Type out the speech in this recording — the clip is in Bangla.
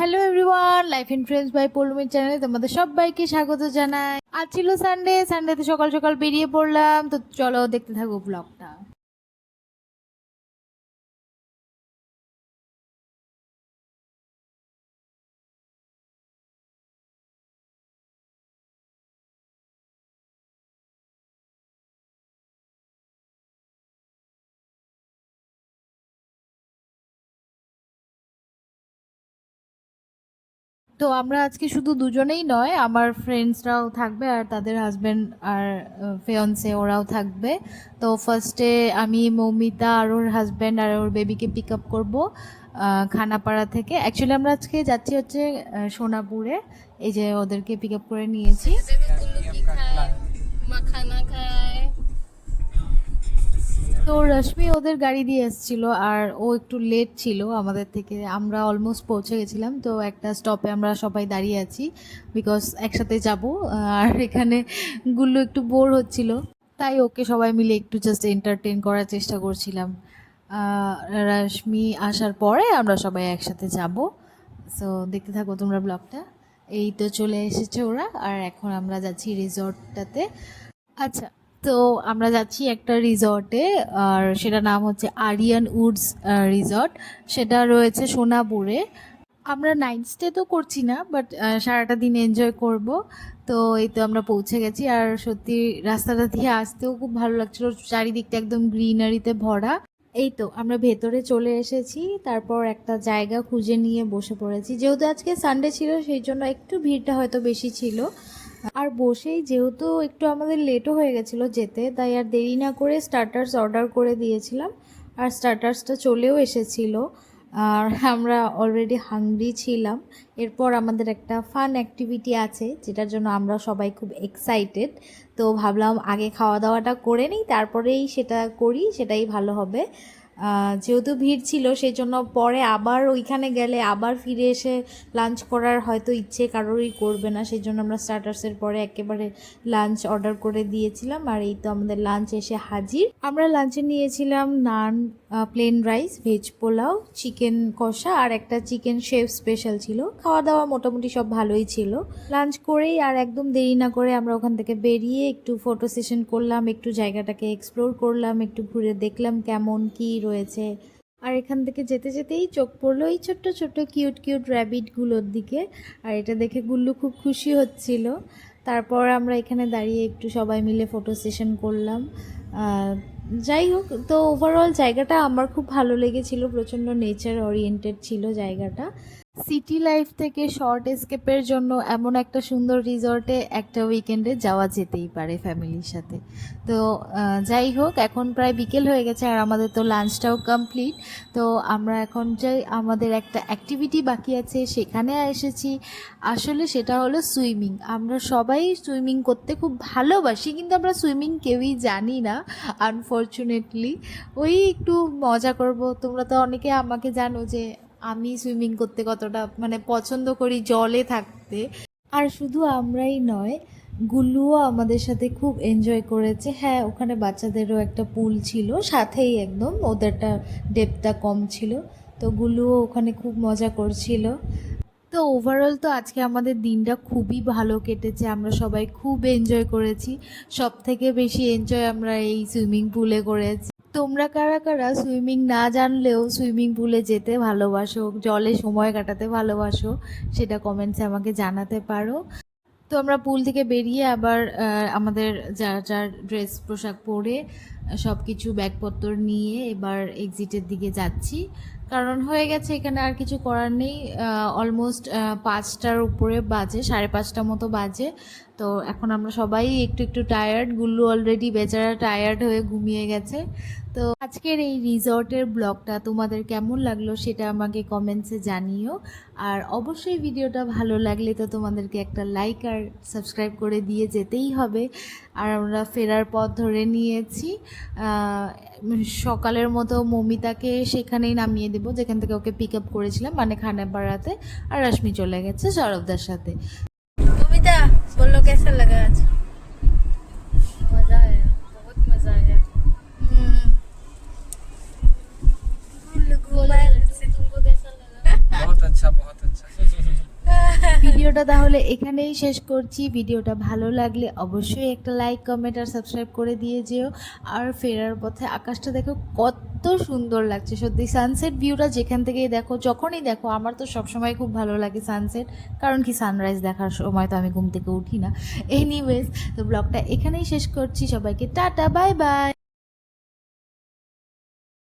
Hello everyone, life influence by পল্লমীর চ্যানেলে তোমাদের সবাইকে স্বাগত জানাই। আজ ছিল সানডেতে সকাল সকাল বেরিয়ে পড়লাম, তো চলো দেখতে থাকো ব্লগটা। তো আমরা আজকে শুধু দুজনেই নয়, আমার ফ্রেন্ডসরাও থাকবে আর তাদের হাজব্যান্ড আর ফিয়ন্সে ওরাও থাকবে। তো ফার্স্টে আমি মৌমিতা আর ওর হাজব্যান্ড আর ওর বেবিকে পিক আপ করবো খানাপাড়া থেকে। অ্যাকচুয়ালি আমরা আজকে যাচ্ছি হচ্ছে সোনাপুরে। এই যে ওদেরকে পিক আপ করে নিয়েছি। তো রশ্মি ওদের গাড়ি দিয়ে এসেছিল আর ও একটু লেট ছিল আমাদের থেকে। আমরা অলমোস্ট পৌঁছে গেছিলাম, তো একটা স্টপে আমরা সবাই দাঁড়িয়ে আছি বিকজ একসাথে যাব। আর এখানে গুল্লু একটু বোর হচ্ছিল, তাই ওকে সবাই মিলে একটু জাস্ট এন্টারটেন করার চেষ্টা করছিলাম। রশ্মি আসার পরে আমরা সবাই একসাথে যাব। সো দেখতে থাকো তোমরা ব্লগটা। এই তো চলে এসেছে ওরা, আর এখন আমরা যাচ্ছি রিসর্টটাতে। আচ্ছা, তো আমরা যাচ্ছি একটা রিসর্টে, আর সেটা নাম হচ্ছে আরিয়ান উডস রিসর্ট। সেটা রয়েছে সোনাপুরে। আমরা নাইট স্টে তো করছি না, বাট সারাটা দিন এনজয় করব। তো এই তো আমরা পৌঁছে গেছি, আর সত্যি রাস্তাটা দিয়ে আসতেও খুব ভালো লাগছিল, চারিদিকটা একদম গ্রিনারিতে ভরা। এই তো আমরা ভেতরে চলে এসেছি, তারপর একটা জায়গা খুঁজে নিয়ে বসে পড়েছি। যেহেতু আজকে সানডে ছিল সেই জন্য একটু ভিড়টা হয়তো বেশি ছিল। আর বসেই যেহেতু একটু আমাদের লেটও হয়ে গেছিলো যেতে, তাই আর দেরি না করে স্টার্টার্স অর্ডার করে দিয়েছিলাম, আর স্টার্টার্সটা চলেও এসেছিলো। আর আমরা অলরেডি হাংরি ছিলাম। এরপর আমাদের একটা ফান অ্যাক্টিভিটি আছে যেটার জন্য আমরা সবাই খুব এক্সাইটেড। তো ভাবলাম আগে খাওয়া দাওয়াটা করে নিই, তারপরেই সেটা করি, সেটাই ভালো হবে। যেহেতু ভিড় ছিল সেই জন্য পরে আবার ওইখানে গেলে আবার ফিরে এসে লাঞ্চ করার হয়তো ইচ্ছে কারোরই করবে না, সেই জন্য আমরা স্টার্টার্সের পরে একেবারে লাঞ্চ অর্ডার করে দিয়েছিলাম। আর এই তো আমাদের লাঞ্চ এসে হাজির। আমরা লাঞ্চে নিয়েছিলাম naan, plain rice, veg pulao, chicken কষা আর একটা চিকেন শেফ স্পেশাল ছিল। খাওয়া দাওয়া মোটামুটি সব ভালোই ছিল। লাঞ্চ করেই আর একদম দেরি না করে আমরা ওখান থেকে বেরিয়ে একটু ফটো সেশন করলাম, একটু জায়গাটাকে এক্সপ্লোর করলাম, একটু ঘুরে দেখলাম কেমন কি রয়েছে। আর এখান থেকে যেতে যেতেই চোখ পড়লো এই ছোট্ট ছোট্ট কিউট কিউট র্যাবিটগুলোর দিকে, আর এটা দেখে গুল্লু খুব খুশি হচ্ছিল। তারপর আমরা এখানে দাঁড়িয়ে একটু সবাই মিলে ফটো সেশন করলাম। যাই হোক, তো ওভারঅল জায়গাটা আমার খুব ভালো লেগেছিল, প্রচণ্ড নেচার ওরিয়েন্টেড ছিল জায়গাটা। সিটি লাইফ থেকে শর্ট এস্কেপের জন্য এমন একটা সুন্দর রিসর্টে একটা উইকেন্ডে যাওয়া যেতেই পারে ফ্যামিলির সাথে। তো যাই হোক, এখন প্রায় বিকেল হয়ে গেছে আর আমাদের তো লাঞ্চটাও কমপ্লিট। তো আমরা এখন যাই, আমাদের একটা অ্যাক্টিভিটি বাকি আছে, সেখানে এসেছি। আসলে সেটা হলো সুইমিং। আমরা সবাই সুইমিং করতে খুব ভালোবাসি, কিন্তু আমরা সুইমিং কেউই জানি না আনফর্চুনেটলি। ওই একটু মজা করব। তোমরা তো অনেকে আমাকে জানো যে আমি সুইমিং করতে কতটা মানে পছন্দ করি, জলে থাকতে। আর শুধু আমরাই নয়, গুল্লুও আমাদের সাথে খুব এনজয় করেছে। হ্যাঁ, ওখানে বাচ্চাদেরও একটা পুল ছিল সাথেই, একদম ওদেরটা ডেপটা কম ছিল। তো গুল্লুও ওখানে খুব মজা করছিল। তো ওভারঅল তো আজকে আমাদের দিনটা খুবই ভালো কেটেছে, আমরা সবাই খুব এনজয় করেছি। সব থেকে বেশি এনজয় আমরা এই সুইমিং পুলে করেছি। তোমরা কারা কারা সুইমিং না জানলেও সুইমিং পুলে যেতে ভালোবাসো, জলে সময় কাটাতে ভালোবাসো, সেটা কমেন্টসে আমাকে জানাতে পারো। তো আমরা পুল থেকে বেরিয়ে আবার আমাদের যার যার ড্রেস পোশাক পরে সব কিছু ব্যাগপত্র নিয়ে এবার এক্সিটের দিকে যাচ্ছি, কারণ হয়ে গেছে এখানে আর কিছু করার নেই। অলমোস্ট 5টার উপরে বাজে, 5:30 মতো বাজে। তো এখন আমরা সবাই একটু একটু টায়ার্ড, গুল্লু অলরেডি বেচারা টায়ার্ড হয়ে ঘুমিয়ে গেছে। তো আজকের এই রিসর্টের ব্লগটা তোমাদের কেমন লাগলো সেটা আমাকে কমেন্টসে জানিও। আর অবশ্যই ভিডিওটা ভালো লাগলে তো তোমাদেরকে একটা লাইক আর সাবস্ক্রাইব করে দিয়ে যেতেই হবে। আর আমরা ফেরার পথ ধরে নিয়েছি। সকালের মতো মমিতাকে সেখানেই নামিয়ে দেবো যেখান থেকে ওকে পিক আপ করেছিলাম, মানে খানাপাড়াতে। আর রশ্মি চলে গেছে সৌরভদার সাথে। ममिता बोलो कैसा लगा आज? मजा आया, बहुत मजा आया। तुमको कैसा लगा? बहुत अच्छा बहुत अच्छा। ভিডিওটা তাহলে এখানেই শেষ করছি। ভিডিওটা ভালো লাগলে অবশ্যই একটা লাইক কমেন্ট আর সাবস্ক্রাইব করে দিয়ে যেও। আর ফেরার পথে আকাশটা দেখো কত সুন্দর লাগছে সত্যি। সানসেট ভিউটা যেখান থেকেই দেখো, যখনই দেখো, আমার তো সবসময় খুব ভালো লাগে সানসেট, কারণ কি সানরাইজ দেখার সময় তো আমি ঘুম থেকে উঠি না। এনিওয়েজ, তো ব্লগটা এখানেই শেষ করছি। সবাইকে টাটা, বাই বাই।